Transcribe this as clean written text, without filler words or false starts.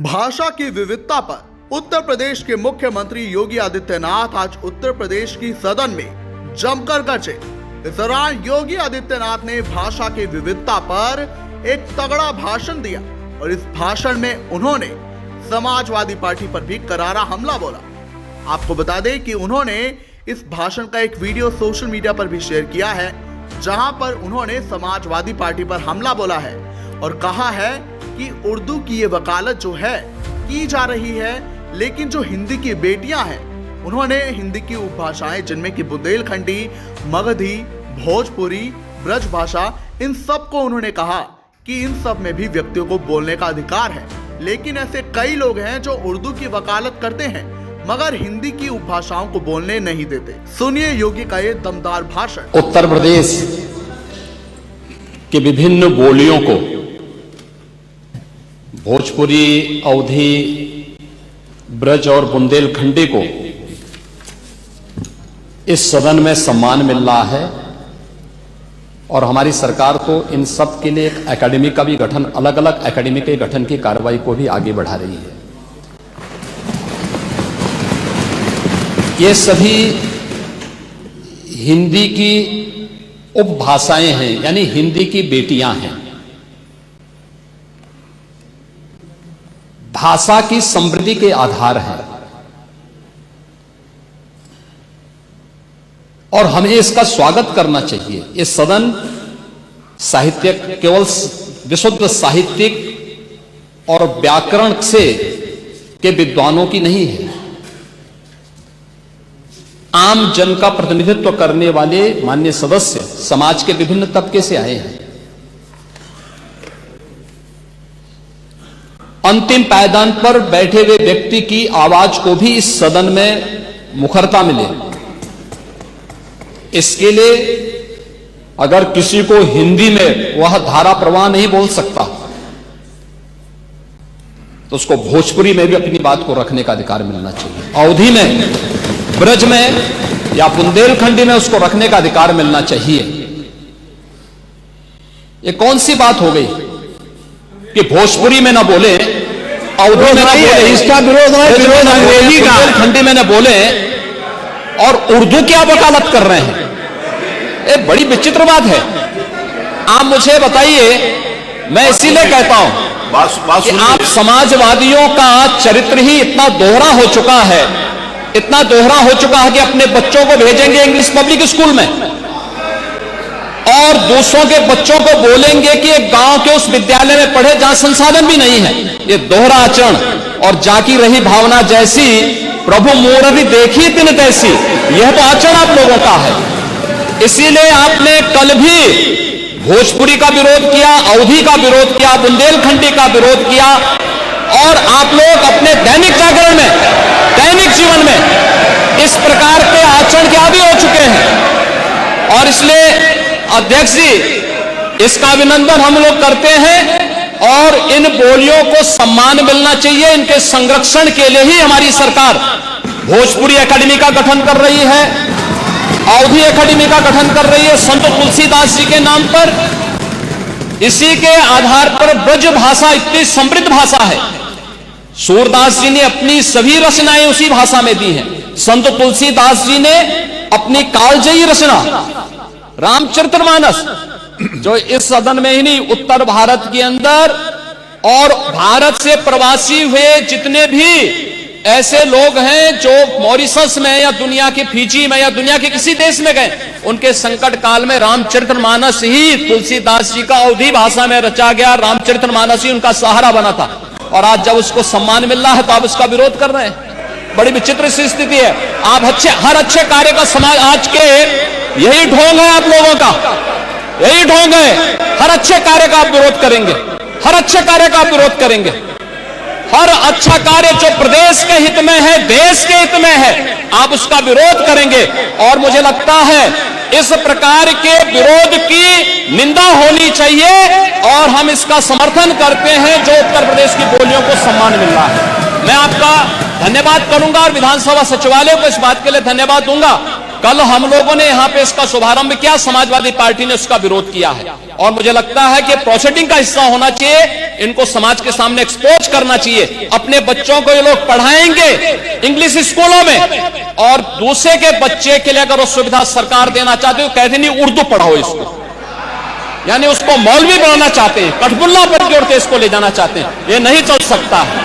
भाषा की विविधता पर उत्तर प्रदेश के मुख्यमंत्री योगी आदित्यनाथ आज उत्तर प्रदेश की सदन में जमकर गरजे। इस दौरान योगी आदित्यनाथ ने भाषा की विविधता पर एक तगड़ा भाषण दिया और इस भाषण में उन्होंने समाजवादी पार्टी पर भी करारा हमला बोला। आपको बता दें कि उन्होंने इस भाषण का एक वीडियो सोशल मीडिया पर भी शेयर किया है, जहां पर उन्होंने समाजवादी पार्टी पर हमला बोला है और कहा है कि उर्दू की ये वकालत जो है की जा रही है, लेकिन जो हिंदी की बेटियां हैं, उन्होंने हिंदी की उपभाषाएं जिनमें कि बुंदेलखंडी, मगधी, भोजपुरी, ब्रज भाषा, इन सब को उन्होंने कहा कि इन सब में भी व्यक्तियों को बोलने का अधिकार है। लेकिन ऐसे कई लोग हैं जो उर्दू की वकालत करते हैं मगर हिंदी की उपभाषाओं को बोलने नहीं देते। सुनिए योगी का ये दमदार भाषण। उत्तर प्रदेश के विभिन्न बोलियों को, भोजपुरी, अवधी, ब्रज और बुंदेलखंडी को इस सदन में सम्मान मिल रहा है और हमारी सरकार तो इन सब के लिए एक एकेडमी का भी गठन, अलग अलग एकेडमी के गठन की कार्रवाई को भी आगे बढ़ा रही है। ये सभी हिंदी की उपभाषाएं हैं, यानी हिंदी की बेटियां हैं। भाषा की समृद्धि के आधार हैं और हमें इसका स्वागत करना चाहिए। ये सदन साहित्य केवल विशुद्ध साहित्यिक और व्याकरण से के विद्वानों की नहीं है, आम जन का प्रतिनिधित्व करने वाले माननीय सदस्य समाज के विभिन्न तबके से आए हैं। अंतिम पायदान पर बैठे हुए व्यक्ति की आवाज को भी इस सदन में मुखरता मिले, इसके लिए अगर किसी को हिंदी में वह धारा प्रवाह नहीं बोल सकता तो उसको भोजपुरी में भी अपनी बात को रखने का अधिकार मिलना चाहिए, अवधी में, ब्रज में या बुंदेलखंडी में उसको रखने का अधिकार मिलना चाहिए। ये कौन सी बात हो गई कि भोजपुरी में ना बोले, अवधी में ना बोले, इसका विरोध है, विरोध अंग्रेजी का, बुंदेलखंडी में ना बोले और उर्दू क्या वकालत कर रहे हैं। ये बड़ी विचित्र बात है। आप मुझे बताइए, मैं इसीलिए कहता हूं कि आप समाजवादियों का चरित्र ही इतना दोहरा हो चुका है, इतना दोहरा हो चुका है कि अपने बच्चों को भेजेंगे इंग्लिश पब्लिक स्कूल में और दूसरों के बच्चों को बोलेंगे कि एक गांव के उस विद्यालय में पढ़े जहां संसाधन भी नहीं है। ये दोहरा आचरण और जाकी रही भावना जैसी प्रभु मूर्ति देखी तिन तैसी, यह तो आचरण आप लोगों का है। इसीलिए आपने कल भी भोजपुरी का विरोध किया, अवधी का विरोध किया, बुंदेलखंडी का विरोध किया और आप लोग अपने दैनिक जागरण में, दैनिक जीवन में इस प्रकार के आचरण के आदी हो चुके हैं। और इसलिए अध्यक्ष जी, इसका अभिनंदन हम लोग करते हैं और इन बोलियों को सम्मान मिलना चाहिए। इनके संरक्षण के लिए ही हमारी सरकार भोजपुरी एकेडमी का गठन कर रही है, अवधी एकेडमी का गठन कर रही है संत तुलसीदास जी के नाम पर। इसी के आधार पर ब्रज भाषा इतनी समृद्ध भाषा है। सूरदास जी ने अपनी सभी रचनाएं उसी भाषा में दी हैं। संत तुलसीदास जी ने अपनी कालजयी रचना रामचरितमानस, जो इस सदन में ही नहीं, उत्तर भारत के अंदर और भारत से प्रवासी हुए जितने भी ऐसे लोग हैं जो मॉरिशस में या दुनिया के फिजी में या दुनिया के किसी देश में गए, उनके संकट काल में रामचरितमानस ही तुलसीदास जी का अवधी भाषा में रचा गया, रामचरितमानस ही उनका सहारा बना था। और आज जब उसको सम्मान मिल रहा है तो आप उसका विरोध कर रहे हैं। बड़ी विचित्र सी स्थिति है। आप हर अच्छे कार्य का समाज, आज के यही ढोंग है आप लोगों का, यही ढोंग है। हर अच्छे कार्य का आप विरोध करेंगे, हर अच्छे कार्य का आप विरोध करेंगे, हर अच्छा कार्य जो प्रदेश के हित में है, देश के हित में है, आप उसका विरोध करेंगे। और मुझे लगता है इस प्रकार के विरोध की निंदा होनी चाहिए और हम इसका समर्थन करते हैं जो उत्तर प्रदेश की बोलियों को सम्मान मिल रहा है। मैं आपका धन्यवाद करूंगा और विधानसभा सचिवालय को इस बात के लिए धन्यवाद दूंगा कल हम लोगों ने यहां पे इसका शुभारंभ किया, समाजवादी पार्टी ने उसका विरोध किया है और मुझे लगता है कि प्रोसीडिंग का हिस्सा होना चाहिए, इनको समाज के सामने एक्सपोज करना चाहिए। अपने बच्चों को ये लोग पढ़ाएंगे इंग्लिश स्कूलों में और दूसरे के बच्चे के लिए अगर वो सुविधा सरकार देना चाहते हो, कहते नहीं उर्दू पढ़ाओ इसको, यानी उसको मौलवी बनाना चाहते हैं, कठपुल्ला पर जोड़ते इसको ले जाना चाहते हैं। ये नहीं चल सकता है।